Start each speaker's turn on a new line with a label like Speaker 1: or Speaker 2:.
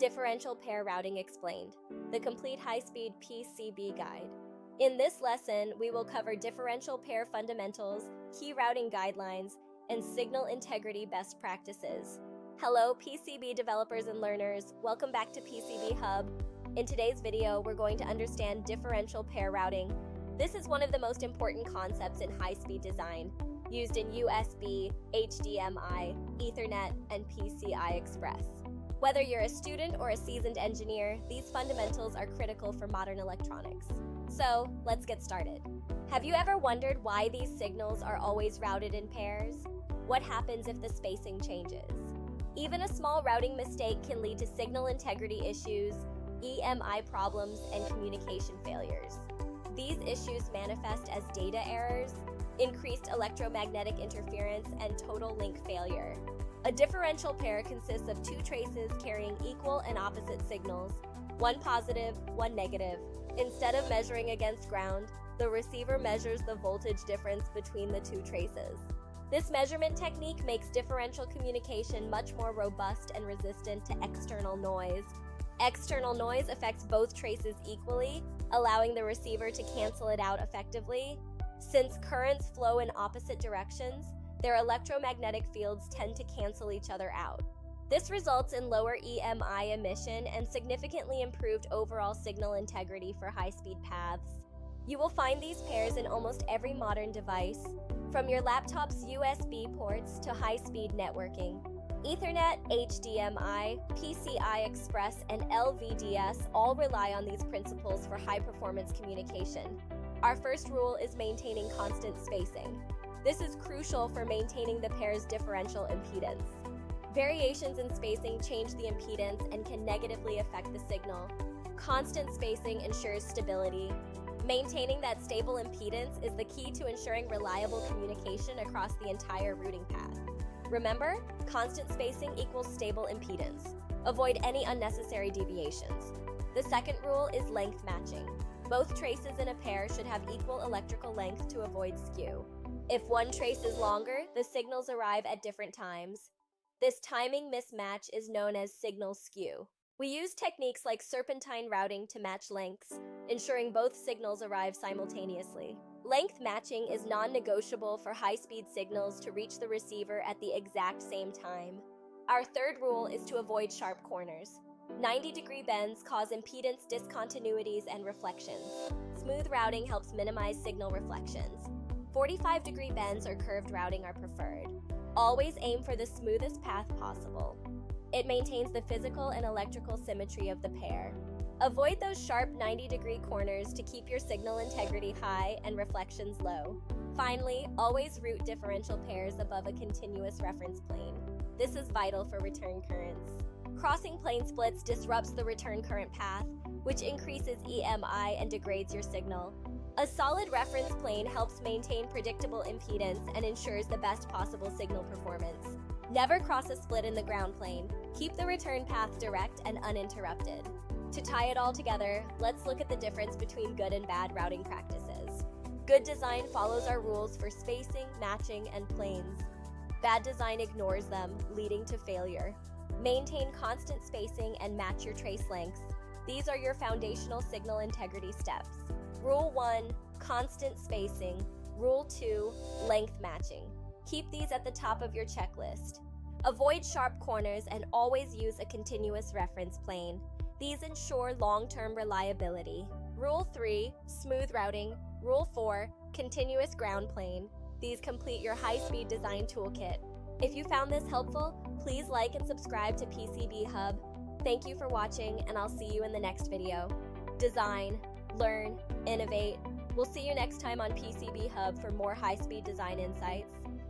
Speaker 1: Differential Pair Routing Explained, the complete high-speed PCB guide. In this lesson, we will cover differential pair fundamentals, key routing guidelines, and signal integrity best practices. Hello, PCB developers and learners. Welcome back to PCB Hub. In today's video, we're going to understand differential pair routing. This is one of the most important concepts in high-speed design, used in USB, HDMI, Ethernet, and PCI Express. Whether you're a student or a seasoned engineer, these fundamentals are critical for modern electronics. So, let's get started. Have you ever wondered why these signals are always routed in pairs? What happens if the spacing changes? Even a small routing mistake can lead to signal integrity issues, EMI problems, and communication failures. These issues manifest as data errors, increased electromagnetic interference, and total link failure. A differential pair consists of two traces carrying equal and opposite signals, one positive, one negative. Instead of measuring against ground, the receiver measures the voltage difference between the two traces. This measurement technique makes differential communication much more robust and resistant to external noise. External noise affects both traces equally, allowing the receiver to cancel it out effectively. Since currents flow in opposite directions, their electromagnetic fields tend to cancel each other out. This results in lower EMI emission and significantly improved overall signal integrity for high-speed paths. You will find these pairs in almost every modern device, from your laptop's USB ports to high-speed networking. Ethernet, HDMI, PCI Express, and LVDS all rely on these principles for high-performance communication. Our first rule is maintaining constant spacing. This is crucial for maintaining the pair's differential impedance. Variations in spacing change the impedance and can negatively affect the signal. Constant spacing ensures stability. Maintaining that stable impedance is the key to ensuring reliable communication across the entire routing path. Remember, constant spacing equals stable impedance. Avoid any unnecessary deviations. The second rule is length matching. Both traces in a pair should have equal electrical length to avoid skew. If one trace is longer, the signals arrive at different times. This timing mismatch is known as signal skew. We use techniques like serpentine routing to match lengths, ensuring both signals arrive simultaneously. Length matching is non-negotiable for high-speed signals to reach the receiver at the exact same time. Our third rule is to avoid sharp corners. 90-degree bends cause impedance discontinuities and reflections. Smooth routing helps minimize signal reflections. 45-degree bends or curved routing are preferred. Always aim for the smoothest path possible. It maintains the physical and electrical symmetry of the pair. Avoid those sharp 90-degree corners to keep your signal integrity high and reflections low. Finally, always route differential pairs above a continuous reference plane. This is vital for return currents. Crossing plane splits disrupts the return current path, which increases EMI and degrades your signal. A solid reference plane helps maintain predictable impedance and ensures the best possible signal performance. Never cross a split in the ground plane. Keep the return path direct and uninterrupted. To tie it all together, let's look at the difference between good and bad routing practices. Good design follows our rules for spacing, matching, and planes. Bad design ignores them, leading to failure. Maintain constant spacing and match your trace lengths. These are your foundational signal integrity steps. Rule 1, constant spacing. Rule 2, length matching. Keep these at the top of your checklist. Avoid sharp corners and always use a continuous reference plane. These ensure long-term reliability. Rule 3, smooth routing. Rule 4, continuous ground plane. These complete your high-speed design toolkit. If you found this helpful, please like and subscribe to PCB Hub. Thank you for watching, and I'll see you in the next video. Design, learn, innovate. We'll see you next time on PCB Hub for more high-speed design insights.